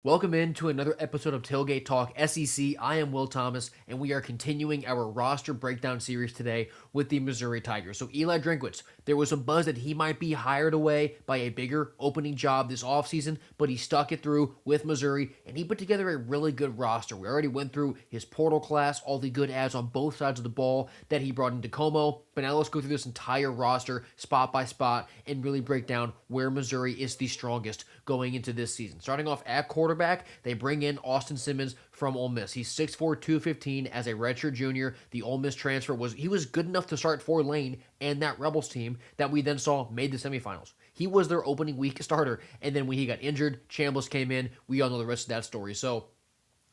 Welcome in to another episode of Tailgate Talk SEC. I am Will Thomas, and we are continuing our roster breakdown series today with the Missouri Tigers. So Eli Drinkwitz, there was a buzz that he might be hired away by a bigger opening job this offseason, but he stuck it through with Missouri, and he put together a really good roster. We already went through his portal class, all the good ads on both sides of the ball that he brought into Como, but now let's go through this entire roster spot by spot and really break down where Missouri is the strongest going into this season. Starting off at quarterback, they bring in Austin Simmons from Ole Miss. He's 6'4", 215 as a redshirt junior. The Ole Miss transfer was good enough to start for Lane and that Rebels team that we then saw made the semifinals. He was their opening week starter, and then when he got injured, Chambliss came in. We all know the rest of that story. So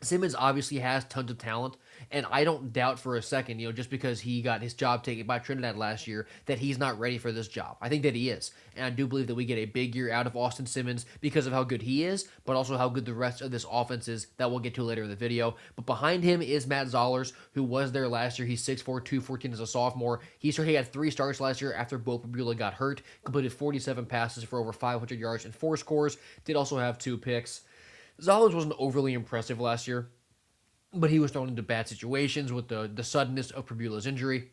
Simmons obviously has tons of talent, and I don't doubt for a second, just because he got his job taken by Trinidad last year, that he's not ready for this job. I think that he is, and I do believe that we get a big year out of Austin Simmons because of how good he is, but also how good the rest of this offense is that we'll get to later in the video. But behind him is Matt Zollers, who was there last year. He's 6'4", 214 as a sophomore. He had 3 starts last year after Bo Pribula got hurt, completed 47 passes for over 500 yards and 4 scores, did also have 2 picks. Zollers wasn't overly impressive last year, but he was thrown into bad situations with the suddenness of Pribula's injury.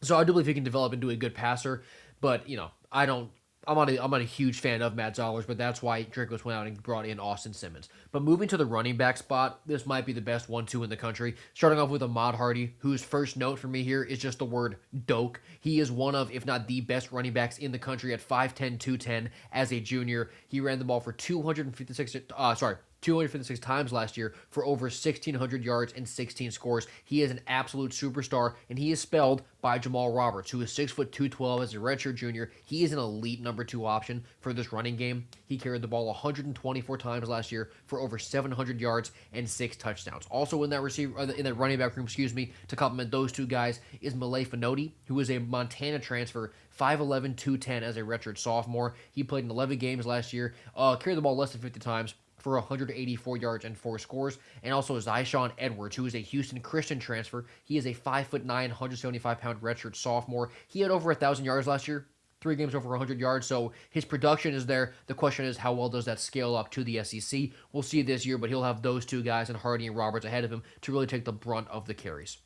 So I do believe he can develop into a good passer, but I don't. I'm not a huge fan of Matt Zollers, but that's why Drinkwitz went out and brought in Austin Simmons. But moving to the running back spot, this might be the best 1-2 in the country. Starting off with Ahmad Hardy, whose first note for me here is just the word doke. He is one of, if not the best running backs in the country at 5'10", 210 as a junior. He ran the ball for 256 times last year for over 1,600 yards and 16 scores. He is an absolute superstar, and he is spelled by Jamal Roberts, who is 6'2", 212 as a redshirt junior. He is an elite number 2 option for this running game. He carried the ball 124 times last year for over 700 yards and 6 touchdowns. Also in that running back room, to complement those two guys is Malay Finoti, who is a Montana transfer, 5'11", 210 as a redshirt sophomore. He played in 11 games last year, carried the ball less than 50 times for 184 yards and 4 scores, and also Zyshawn Edwards, who is a Houston Christian transfer. He is a 5'9", 175-pound redshirt sophomore. He had over 1,000 yards last year, 3 games over 100 yards, so his production is there. The question is, how well does that scale up to the SEC? We'll see this year, but he'll have those two guys and Hardy and Roberts ahead of him to really take the brunt of the carries.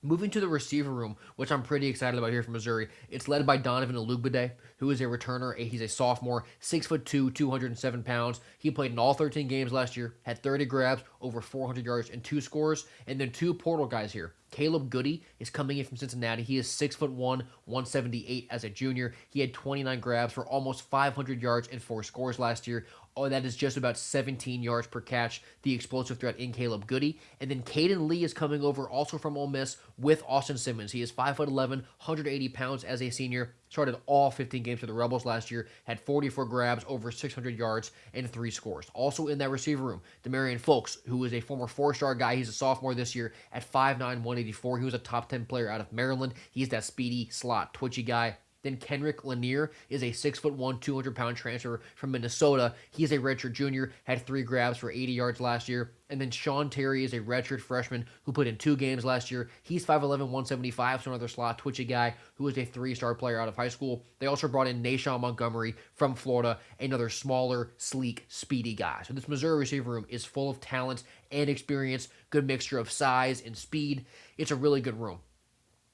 Moving to the receiver room, which I'm pretty excited about here from Missouri, it's led by Donovan Olugbade, who is a returner. He's a sophomore, 6'2", 207 pounds. He played in all 13 games last year, had 30 grabs, over 400 yards, and 2 scores. And then 2 portal guys here. Caleb Goody is coming in from Cincinnati. He is 6'1", 178 as a junior. He had 29 grabs for almost 500 yards and 4 scores last year. Oh, that is just about 17 yards per catch, the explosive threat in Caleb Goody. And then Caden Lee is coming over also from Ole Miss with Austin Simmons. He is 5'11", 180 pounds as a senior. Started all 15 games for the Rebels last year, had 44 grabs, over 600 yards, and 3 scores. Also in that receiver room, Demarion Folks, who is a former 4-star guy. He's a sophomore this year at 5'9", 184. He was a top 10 player out of Maryland. He's that speedy, slot, twitchy guy. Then Kenrick Lanier is a 6'1", 200-pound transfer from Minnesota. He's a redshirt junior, had 3 grabs for 80 yards last year. And then Sean Terry is a redshirt freshman who put in 2 games last year. He's 5'11", 175, so another slot twitchy guy who is a 3-star player out of high school. They also brought in Nashawn Montgomery from Florida, another smaller, sleek, speedy guy. So this Missouri receiver room is full of talent and experience, good mixture of size and speed. It's a really good room.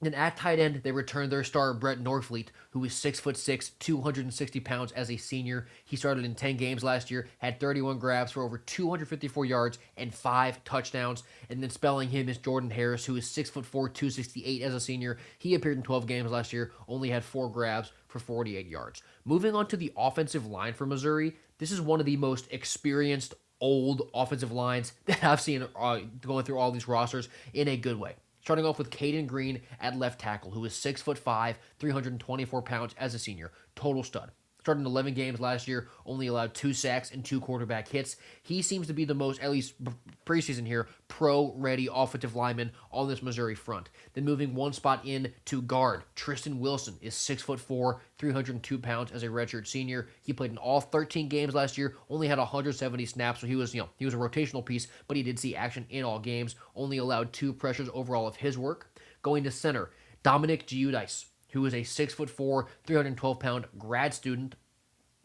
Then at tight end, they returned their star Brett Norfleet, who is 6'6", 260 pounds as a senior. He started in 10 games last year, had 31 grabs for over 254 yards and 5 touchdowns. And then spelling him is Jordan Harris, who is 6'4", 268 as a senior. He appeared in 12 games last year, only had 4 grabs for 48 yards. Moving on to the offensive line for Missouri, this is one of the most experienced old offensive lines that I've seen going through all these rosters in a good way. Starting off with Caden Green at left tackle, who is 6'5", 324 pounds as a senior. Total stud. Started in 11 games last year, only allowed 2 sacks and 2 quarterback hits. He seems to be the most, at least preseason here, pro-ready offensive lineman on this Missouri front. Then moving one spot in to guard, Tristan Wilson is 6'4", 302 pounds as a redshirt senior. He played in all 13 games last year, only had 170 snaps, so he was a rotational piece, but he did see action in all games. Only allowed 2 pressures overall of his work. Going to center, Dominic Giudice, who is a 6'4", 312-pound grad student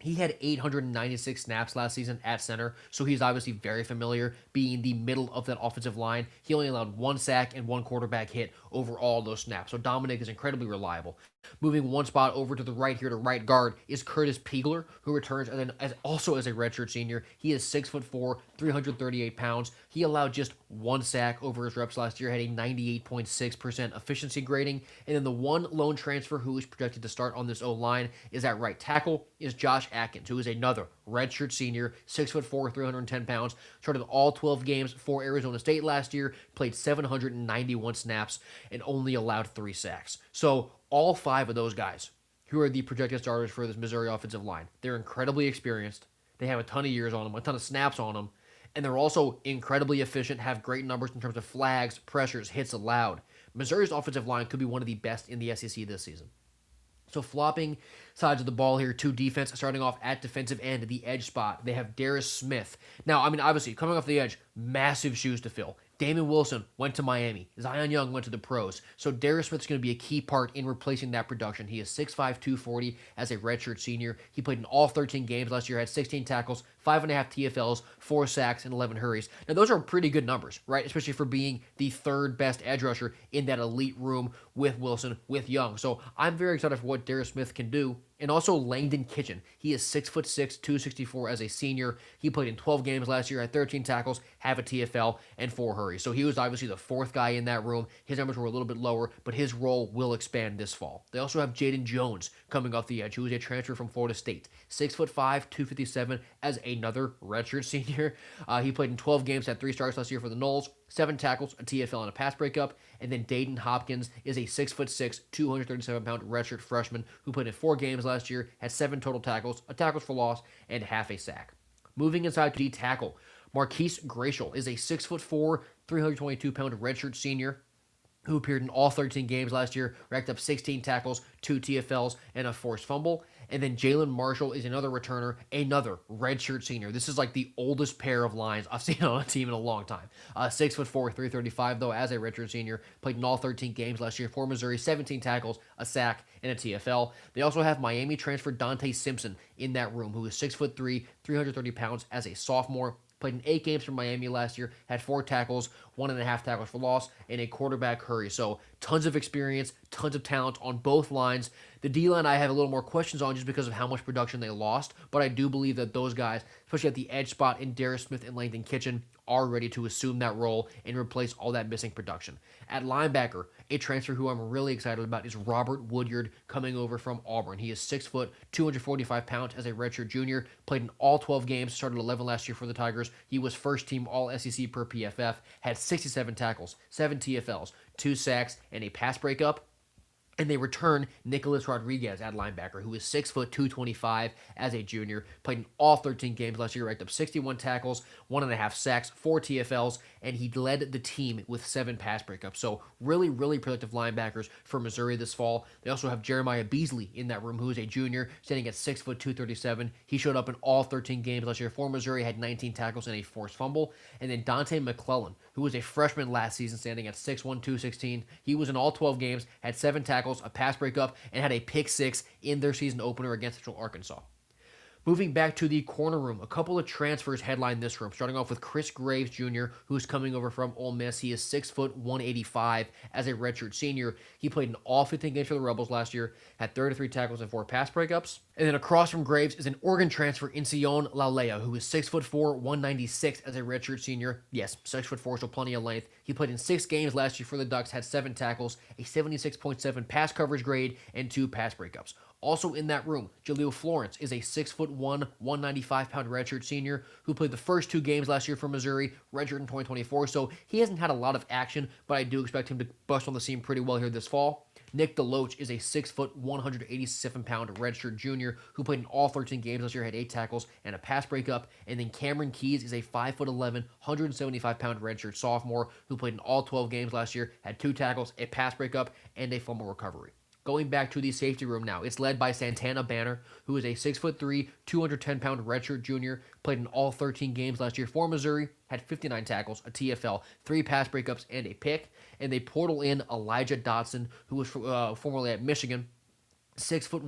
He had 896 snaps last season at center, so he's obviously very familiar being the middle of that offensive line. He only allowed one sack and one quarterback hit over all those snaps. So Dominic is incredibly reliable. Moving one spot over to the right here to right guard is Curtis Piegler, who returns also as a redshirt senior. He is 6'4", 338 pounds. He allowed just one sack over his reps last year, had a 98.6% efficiency grading. And then the one lone transfer who is projected to start on this O-line is at right tackle is Josh Atkins, who is another redshirt senior, 6'4", 310 pounds. Started all 12 games for Arizona State last year, played 791 snaps, and only allowed 3 sacks. So all 5 of those guys who are the projected starters for this Missouri offensive line, they're incredibly experienced. They have a ton of years on them, a ton of snaps on them, and they're also incredibly efficient, have great numbers in terms of flags, pressures, hits allowed. Missouri's offensive line could be one of the best in the SEC this season. So flopping sides of the ball here to defense, starting off at defensive end, the edge spot. They have Darius Smith. Now, I mean, obviously, coming off the edge, massive shoes to fill. Damon Wilson went to Miami. Zion Young went to the pros. So Darius Smith's going to be a key part in replacing that production. He is 6'5", 240 as a redshirt senior. He played in all 13 games last year, had 16 tackles, 5.5 TFLs, 4 sacks, and 11 hurries. Now, those are pretty good numbers, right? Especially for being the third best edge rusher in that elite room with Wilson, with Young. So I'm very excited for what Darius Smith can do. And also Langdon Kitchen. He is 6'6", 264 as a senior. He played in 12 games last year, had 13 tackles, have a TFL, and 4 hurries. So he was obviously the 4th guy in that room. His numbers were a little bit lower, but his role will expand this fall. They also have Jaden Jones coming off the edge, who is a transfer from Florida State. 6'5", 257 as another redshirt senior. He played in 12 games, had 3 starts last year for the Noles, 7 tackles, a TFL, and a pass breakup. And then Dayton Hopkins is a 6'6", 237-pound redshirt freshman who played in 4 games last year, had 7 total tackles, a tackles for loss, and half a sack. Moving inside to D-tackle, Marquise Gracial is a 6'4", 322-pound redshirt senior who appeared in all 13 games last year, racked up 16 tackles, 2 TFLs, and a forced fumble. And then Jalen Marshall is another returner, another redshirt senior. This is like the oldest pair of lines I've seen on a team in a long time. 6'4", 335 though, as a redshirt senior, played in all 13 games last year for Missouri, 17 tackles, a sack, and a TFL. They also have Miami transfer Dante Simpson in that room, who is 6'3", 330 pounds as a sophomore. Played in 8 games for Miami last year, had 4 tackles, 1.5 tackles for loss, and a quarterback hurry. So tons of experience, tons of talent on both lines. The D-line I have a little more questions on just because of how much production they lost, but I do believe that those guys, especially at the edge spot in Darius Smith and Langdon Kitchen, are ready to assume that role and replace all that missing production. At linebacker, a transfer who I'm really excited about is Robert Woodyard coming over from Auburn. He is 6 foot, 245 pounds as a redshirt junior, played in all 12 games, started 11 last year for the Tigers. He was first team all SEC per PFF, had 67 tackles, 7 TFLs, 2 sacks, and a pass breakup. And they return Nicholas Rodriguez at linebacker, who is 6 foot, 225 as a junior. Played in all 13 games last year, racked up 61 tackles, 1.5 sacks, 4 TFLs, and he led the team with 7 pass breakups. So really, really productive linebackers for Missouri this fall. They also have Jeremiah Beasley in that room, who is a junior, standing at 6 foot, 237. He showed up in all 13 games last year for Missouri, had 19 tackles and a forced fumble. And then Dante McClellan, who was a freshman last season, standing at 6'1", 216. He was in all 12 games, had 7 tackles, a pass breakup, and had a pick 6 in their season opener against Central Arkansas. Moving back to the corner room, a couple of transfers headline this room, starting off with Chris Graves Jr., who's coming over from Ole Miss. He is 6 foot, 185 as a redshirt senior. He played in all 15 games for the Rebels last year, had 33 tackles and 4 pass breakups. And then across from Graves is an Oregon transfer, Insion Laulea, who is 6'4", 196 as a redshirt senior. Yes, 6'4", so plenty of length. He played in 6 games last year for the Ducks, had 7 tackles, a 76.7 pass coverage grade, and 2 pass breakups. Also in that room, Jaleel Florence is a 6'1", 195-pound redshirt senior who played the first 2 games last year for Missouri, redshirt in 2024, so he hasn't had a lot of action, but I do expect him to bust on the scene pretty well here this fall. Nick DeLoach is a 6 foot, 187-pound redshirt junior who played in all 13 games last year, had 8 tackles and a pass breakup. And then Cameron Keys is a 5'11", 175-pound redshirt sophomore who played in all 12 games last year, had 2 tackles, a pass breakup, and a fumble recovery. Going back to the safety room now, it's led by Santana Banner, who is a 6'3", 210-pound redshirt junior, played in all 13 games last year for Missouri, had 59 tackles, a TFL, 3 pass breakups, and a pick. And they portal in Elijah Dotson, who was formerly at Michigan. 6'1",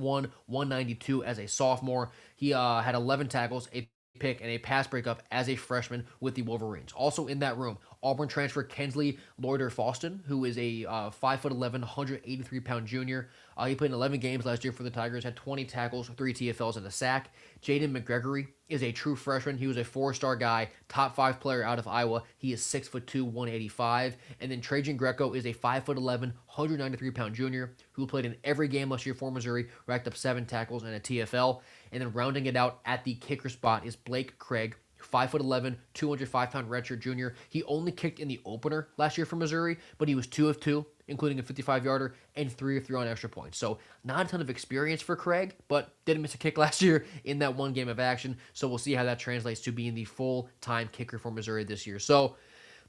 192 as a sophomore. He had 11 tackles, a pick, and a pass breakup as a freshman with the Wolverines. Also in that room, Auburn transfer Kensley Loiter-Faustin, who is a 5'11", 183-pound junior. He played in 11 games last year for the Tigers, had 20 tackles, 3 TFLs, and a sack. Jaden McGregory is a true freshman. He was a 4-star guy, top 5 player out of Iowa. He is 6'2", 185. And then Trajan Greco is a 5'11", 193-pound junior who played in every game last year for Missouri, racked up 7 tackles and a TFL. And then rounding it out at the kicker spot is Blake Craig, 5'11", 205-pound redshirt junior. He only kicked in the opener last year for Missouri, but he was 2 of 2, including a 55-yarder and 3 of 3 on extra points. So not a ton of experience for Craig, but didn't miss a kick last year in that one game of action. So we'll see how that translates to being the full-time kicker for Missouri this year. So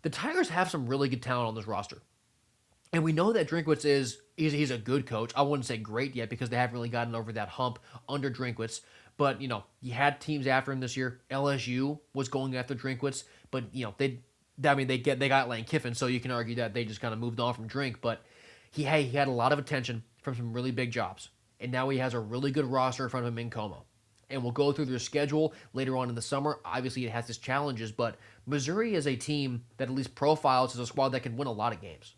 the Tigers have some really good talent on this roster. And we know that Drinkwitz he's a good coach. I wouldn't say great yet because they haven't really gotten over that hump under Drinkwitz. But, you had teams after him this year. LSU was going after Drinkwitz, but, they got Lane Kiffin, so you can argue that they just kind of moved on from Drink. But he had a lot of attention from some really big jobs. And now he has a really good roster in front of him in Como. And we'll go through their schedule later on in the summer. Obviously, it has its challenges, but Missouri is a team that at least profiles as a squad that can win a lot of games.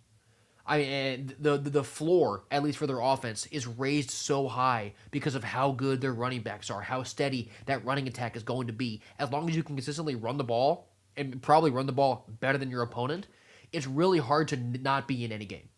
I mean, the floor, at least for their offense, is raised so high because of how good their running backs are, how steady that running attack is going to be. As long as you can consistently run the ball, and probably run the ball better than your opponent, it's really hard to not be in any game.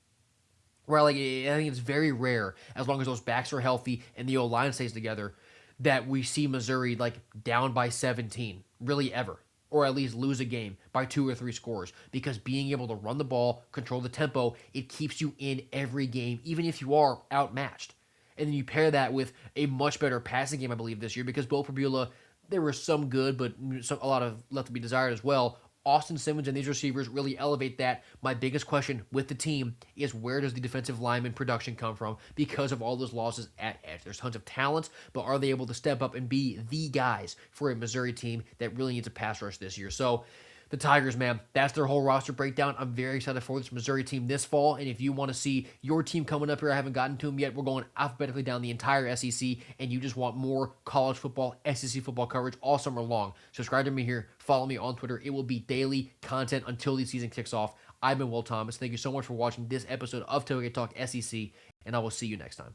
Where I think it's very rare, as long as those backs are healthy and the O-line stays together, that we see Missouri down by 17, really ever. Or at least lose a game by 2 or 3 scores, because being able to run the ball, control the tempo, it keeps you in every game, even if you are outmatched. And then you pair that with a much better passing game, I believe, this year, because Beau Pribula, there were some good, but a lot of left to be desired as well. Austin Simmons and these receivers really elevate that. My biggest question with the team is, where does the defensive lineman production come from because of all those losses at edge? There's tons of talent, but are they able to step up and be the guys for a Missouri team that really needs a pass rush this year? So the Tigers, man, that's their whole roster breakdown. I'm very excited for this Missouri team this fall. And if you want to see your team coming up here, I haven't gotten to them yet. We're going alphabetically down the entire SEC, and you just want more college football, SEC football coverage all summer long. Subscribe to me here. Follow me on Twitter. It will be daily content until the season kicks off. I've been Will Thomas. Thank you so much for watching this episode of Tailgate Talk SEC, and I will see you next time.